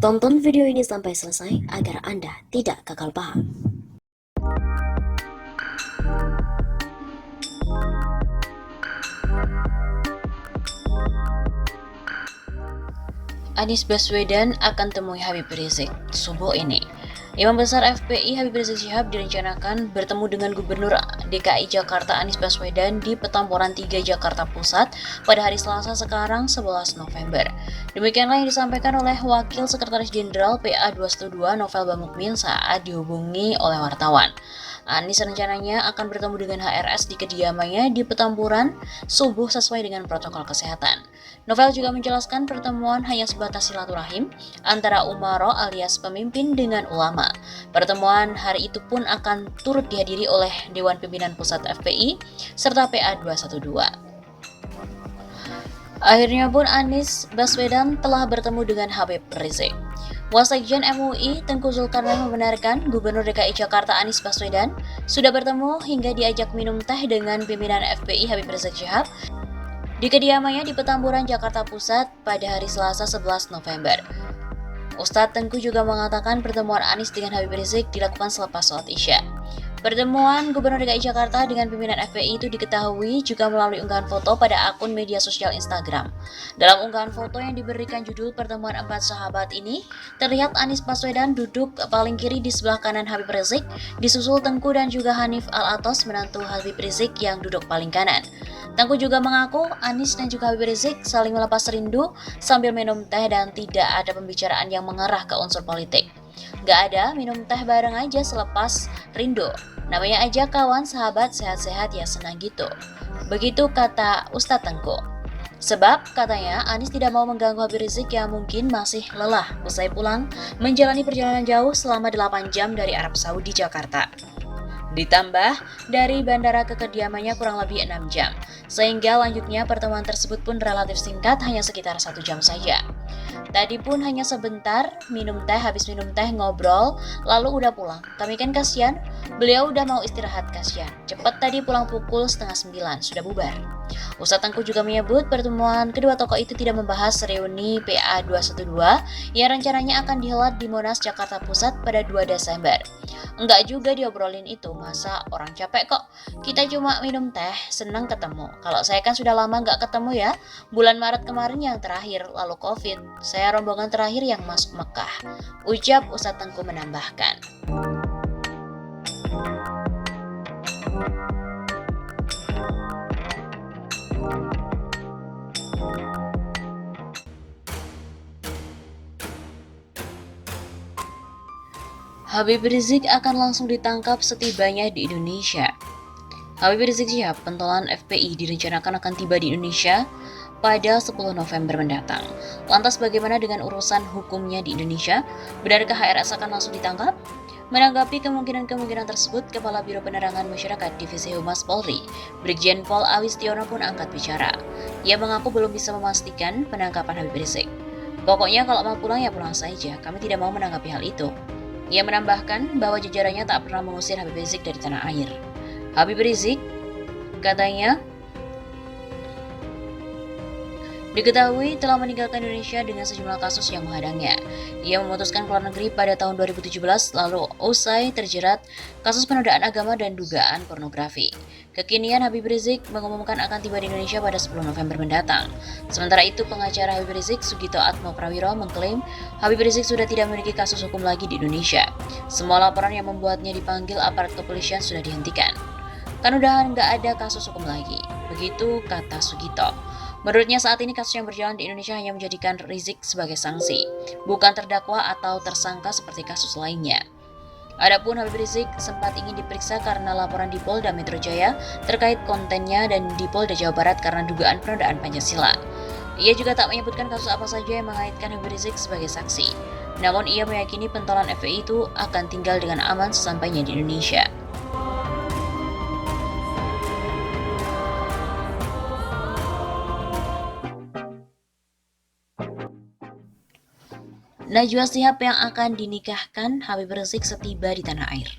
Tonton video ini sampai selesai agar Anda tidak gagal paham. Anies Baswedan akan temui Habib Rizik subuh ini. Imam Besar FPI Habib Rizik Syihab direncanakan bertemu dengan Gubernur DKI Jakarta Anies Baswedan di Petamburan 3 Jakarta Pusat pada hari Selasa sekarang 11 November. Demikianlah yang disampaikan oleh Wakil Sekretaris Jenderal PA 212 Novel Bamukmin saat dihubungi oleh wartawan. Anies rencananya akan bertemu dengan HRS di kediamannya di Petamburan subuh sesuai dengan protokol kesehatan. Novel juga menjelaskan pertemuan hanya sebatas silaturahim antara umaro alias pemimpin dengan ulama. Pertemuan hari itu pun akan turut dihadiri oleh Dewan Pimpinan Pusat FPI serta PA 212. Akhirnya pun Anies Baswedan telah bertemu dengan Habib Rizik. Wasekjen MUI Tengku Zulkarnain membenarkan Gubernur DKI Jakarta Anies Baswedan sudah bertemu hingga diajak minum teh dengan pimpinan FPI Habib Rizik Syihab di kediamannya di Petamburan, Jakarta Pusat pada hari Selasa 11 November. Ustadz Tengku juga mengatakan pertemuan Anies dengan Habib Rizik dilakukan selepas sholat Isya. Pertemuan Gubernur DKI Jakarta dengan pimpinan FPI itu diketahui juga melalui unggahan foto pada akun media sosial Instagram. Dalam unggahan foto yang diberikan judul Pertemuan Empat Sahabat ini, terlihat Anies Baswedan duduk paling kiri di sebelah kanan Habib Rizik, disusul Tengku dan juga Hanif Al-Atos menantu Habib Rizik yang duduk paling kanan. Tengku juga mengaku Anies dan juga Habib Rizik saling melepas rindu sambil minum teh dan tidak ada pembicaraan yang mengarah ke unsur politik. Gak ada minum teh bareng aja selepas rindu. Namanya aja kawan, sahabat, sehat-sehat ya senang gitu. Begitu kata Ustadz Tengku. Sebab katanya Anies tidak mau mengganggu Habib Rizik yang mungkin masih lelah usai pulang menjalani perjalanan jauh selama 8 jam dari Arab Saudi Jakarta. Ditambah dari bandara ke kediamannya kurang lebih 6 jam. Sehingga lanjutnya pertemuan tersebut pun relatif singkat, hanya sekitar 1 jam saja. Tadi pun hanya sebentar, minum teh, habis minum teh ngobrol, lalu udah pulang. Kami kan kasihan, beliau udah mau istirahat kasihan. Cepet tadi pulang pukul 8:30, sudah bubar. Ustadz Tengku juga menyebut pertemuan kedua tokoh itu tidak membahas reuni PA 212 yang rencananya akan dihelat di Monas, Jakarta Pusat pada 2 Desember. Enggak juga diobrolin itu, masa orang capek kok. Kita cuma minum teh, senang ketemu. Kalau saya kan sudah lama nggak ketemu ya, bulan Maret kemarin yang terakhir, lalu Covid. Saya rombongan terakhir yang masuk Mekah. Ucap Ustadz Tengku menambahkan. Habib Rizik akan langsung ditangkap setibanya di Indonesia. Habib Rizik Syihab, pentolan FPI, direncanakan akan tiba di Indonesia pada 10 November mendatang. Lantas bagaimana dengan urusan hukumnya di Indonesia? Benarkah HRS akan langsung ditangkap? Menanggapi kemungkinan-kemungkinan tersebut, Kepala Biro Penerangan Masyarakat Divisi Humas Polri, Brigjen Pol Awistiono pun angkat bicara. Ia mengaku belum bisa memastikan penangkapan Habib Rizik. Pokoknya kalau mau pulang ya pulang saja, kami tidak mau menanggapi hal itu. Ia menambahkan bahwa jajarannya tak pernah mengusir Habib Rizik dari tanah air. Habib Rizik, katanya, diketahui telah meninggalkan Indonesia dengan sejumlah kasus yang menghadangnya. Ia memutuskan keluar negeri pada tahun 2017 lalu usai terjerat kasus penodaan agama dan dugaan pornografi. Kekinian Habib Rizik mengumumkan akan tiba di Indonesia pada 10 November mendatang. Sementara itu, pengacara Habib Rizik, Sugito Atmo Prawiro, mengklaim Habib Rizik sudah tidak memiliki kasus hukum lagi di Indonesia. Semua laporan yang membuatnya dipanggil aparat kepolisian sudah dihentikan. Kan udah nggak ada kasus hukum lagi. Begitu kata Sugito. Menurutnya saat ini kasus yang berjalan di Indonesia hanya menjadikan Rizik sebagai sanksi, bukan terdakwa atau tersangka seperti kasus lainnya. Adapun Habib Rizik sempat ingin diperiksa karena laporan di Polda Metro Jaya terkait kontennya dan di Polda Jawa Barat karena dugaan penodaan Pancasila. Ia juga tak menyebutkan kasus apa saja yang mengaitkan Habib Rizik sebagai saksi. Namun ia meyakini pentolan FPI itu akan tinggal dengan aman sesampainya di Indonesia. Najwa Shihab yang akan dinikahkan Habib Rizik setiba di tanah air.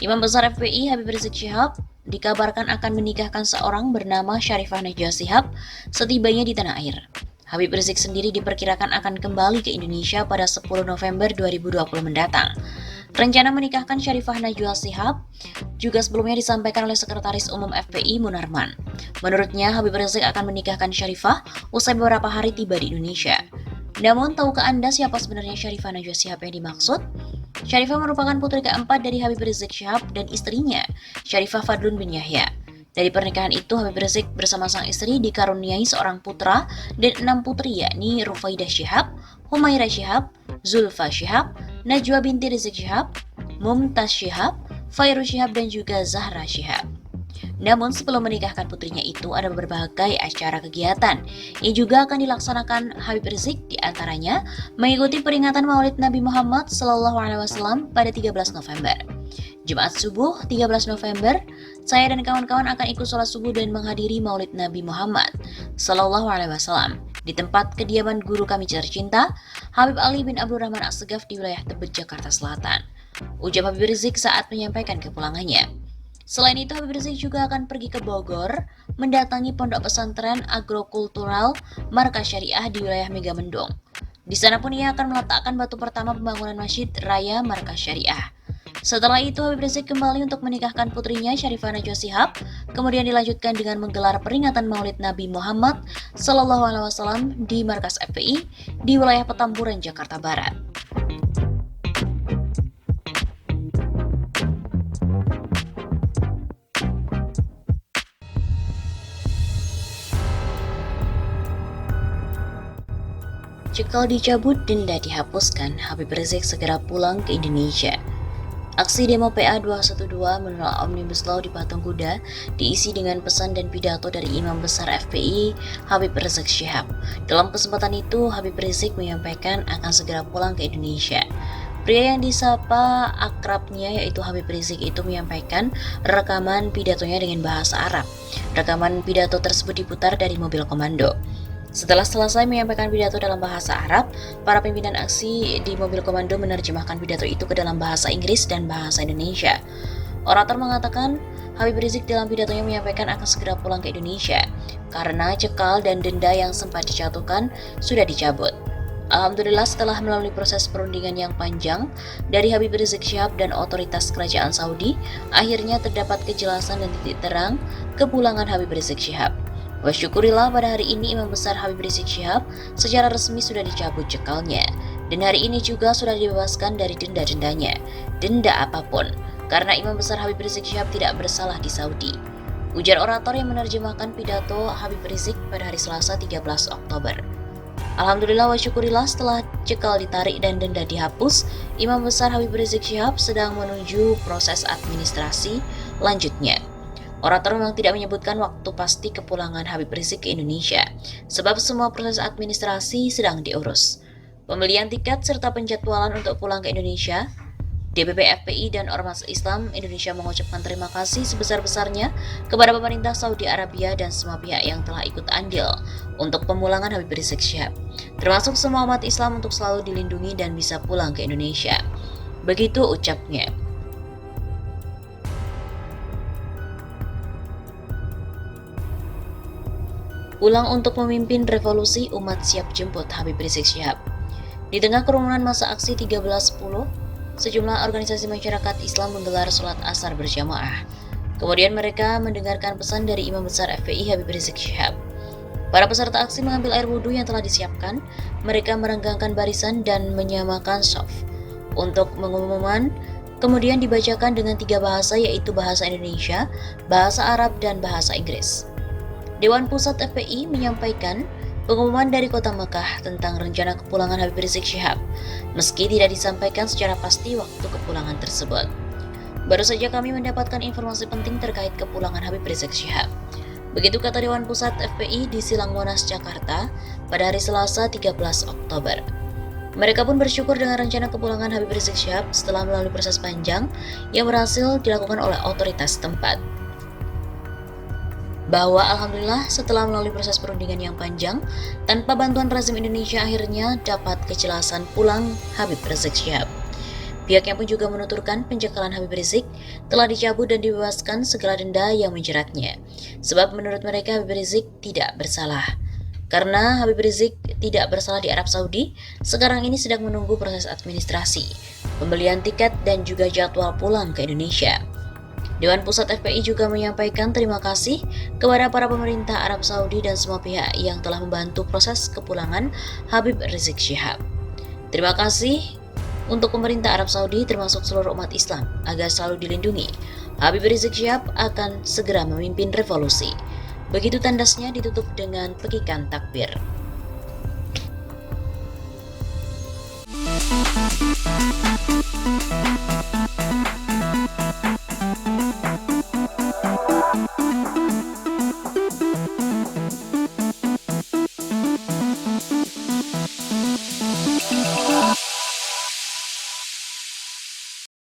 Imam Besar FPI Habib Rizik Syihab dikabarkan akan menikahkan seorang bernama Syarifah Najwa Shihab setibanya di tanah air. Habib Rizik sendiri diperkirakan akan kembali ke Indonesia pada 10 November 2020 mendatang. Rencana menikahkan Syarifah Najwa Shihab juga sebelumnya disampaikan oleh Sekretaris Umum FPI Munarman. Menurutnya, Habib Rizik akan menikahkan Syarifah usai beberapa hari tiba di Indonesia. Namun, tahukah Anda siapa sebenarnya Syarifah Najwa Shihab yang dimaksud? Syarifah merupakan putri keempat dari Habib Rizik Syihab dan istrinya, Syarifah Fadlun bin Yahya. Dari pernikahan itu, Habib Rizik bersama sang istri dikaruniai seorang putra dan 6 putri, yakni Rufaidah Syihab, Humairah Syihab, Zulfa Syihab, Najwa binti Rizik Syihab, Mumtaz Syihab, Fairuz Syihab, dan juga Zahra Syihab. Namun sebelum menikahkan putrinya itu ada berbagai acara kegiatan yang juga akan dilaksanakan Habib Rizik, diantaranya mengikuti peringatan Maulid Nabi Muhammad SAW pada 13 November. Jumat subuh 13 November, saya dan kawan-kawan akan ikut sholat subuh dan menghadiri Maulid Nabi Muhammad SAW di tempat kediaman guru kami tercinta, Habib Ali bin Abdurrahman Assegaf di wilayah Tebet, Jakarta Selatan. Ujar Habib Rizik saat menyampaikan kepulangannya. Selain itu, Habib Rizik juga akan pergi ke Bogor, mendatangi pondok pesantren agrokultural Markas Syariah di wilayah Megamendung. Di sana pun ia akan meletakkan batu pertama pembangunan Masjid Raya Markas Syariah. Setelah itu, Habib Rizik kembali untuk menikahkan putrinya Syarifah Najwa Shihab, kemudian dilanjutkan dengan menggelar peringatan Maulid Nabi Muhammad SAW di Markas FPI di wilayah Petamburan, Jakarta Barat. Cekal dicabut, denda dihapuskan, Habib Rizik segera pulang ke Indonesia. Aksi demo PA 212 menolak Omnibus Law di Patung Kuda diisi dengan pesan dan pidato dari Imam Besar FPI Habib Rizik Syihab. Dalam kesempatan itu, Habib Rizik menyampaikan akan segera pulang ke Indonesia. Pria yang disapa akrabnya yaitu Habib Rizik itu menyampaikan rekaman pidatonya dengan bahasa Arab. Rekaman pidato tersebut diputar dari mobil komando. Setelah selesai menyampaikan pidato dalam bahasa Arab, para pimpinan aksi di mobil komando menerjemahkan pidato itu ke dalam bahasa Inggris dan bahasa Indonesia. Orator mengatakan, Habib Rizik dalam pidatonya menyampaikan akan segera pulang ke Indonesia karena cekal dan denda yang sempat dijatuhkan sudah dicabut. Alhamdulillah, setelah melalui proses perundingan yang panjang dari Habib Rizik Syihab dan otoritas kerajaan Saudi, akhirnya terdapat kejelasan dan titik terang kepulangan Habib Rizik Syihab. Wasyukurillah, pada hari ini Imam Besar Habib Rizik Syihab secara resmi sudah dicabut cekalnya. Dan hari ini juga sudah dibebaskan dari denda-dendanya, denda apapun, karena Imam Besar Habib Rizik Syihab tidak bersalah di Saudi. Ujar orator yang menerjemahkan pidato Habib Rizik pada hari Selasa 13 Oktober. Alhamdulillah wasyukurillah, setelah cekal ditarik dan denda dihapus, Imam Besar Habib Rizik Syihab sedang menuju proses administrasi lanjutnya. Orator memang tidak menyebutkan waktu pasti kepulangan Habib Rizik ke Indonesia, sebab semua proses administrasi sedang diurus. Pembelian tiket serta penjadwalan untuk pulang ke Indonesia, DPP FPI dan Ormas Islam Indonesia mengucapkan terima kasih sebesar-besarnya kepada pemerintah Saudi Arabia dan semua pihak yang telah ikut andil untuk pemulangan Habib Rizik Syihab, termasuk semua umat Islam untuk selalu dilindungi dan bisa pulang ke Indonesia. Begitu ucapnya. Pulang untuk memimpin revolusi, umat siap jemput Habib Rizik Syihab. Di tengah kerumunan masa aksi 13.10, sejumlah organisasi masyarakat Islam menggelar sholat asar berjamaah. Kemudian mereka mendengarkan pesan dari Imam Besar FPI Habib Rizik Syihab. Para peserta aksi mengambil air wudhu yang telah disiapkan, mereka merenggangkan barisan dan menyamakan shaf. Untuk pengumuman, kemudian dibacakan dengan 3 bahasa, yaitu bahasa Indonesia, bahasa Arab, dan bahasa Inggris. Dewan Pusat FPI menyampaikan pengumuman dari Kota Mekah tentang rencana kepulangan Habib Rizik Syihab, meski tidak disampaikan secara pasti waktu kepulangan tersebut. Baru saja kami mendapatkan informasi penting terkait kepulangan Habib Rizik Syihab. Begitu kata Dewan Pusat FPI di Silang Monas, Jakarta pada hari Selasa 13 Oktober. Mereka pun bersyukur dengan rencana kepulangan Habib Rizik Syihab setelah melalui proses panjang yang berhasil dilakukan oleh otoritas tempat. Bahwa alhamdulillah setelah melalui proses perundingan yang panjang, tanpa bantuan rezim Indonesia akhirnya dapat kejelasan pulang Habib Rizik Syihab. Pihaknya pun juga menuturkan pencekalan Habib Rizik telah dicabut dan dibebaskan segala denda yang menjeratnya. Sebab menurut mereka Habib Rizik tidak bersalah. Karena Habib Rizik tidak bersalah di Arab Saudi, sekarang ini sedang menunggu proses administrasi, pembelian tiket dan juga jadwal pulang ke Indonesia. Dewan Pusat FPI juga menyampaikan terima kasih kepada para pemerintah Arab Saudi dan semua pihak yang telah membantu proses kepulangan Habib Rizik Syihab. Terima kasih untuk pemerintah Arab Saudi termasuk seluruh umat Islam agar selalu dilindungi. Habib Rizik Syihab akan segera memimpin revolusi. Begitu tandasnya ditutup dengan pekikan takbir.